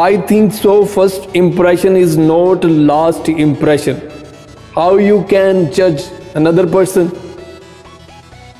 I think so. First impression is not last impression. How you can judge another person؟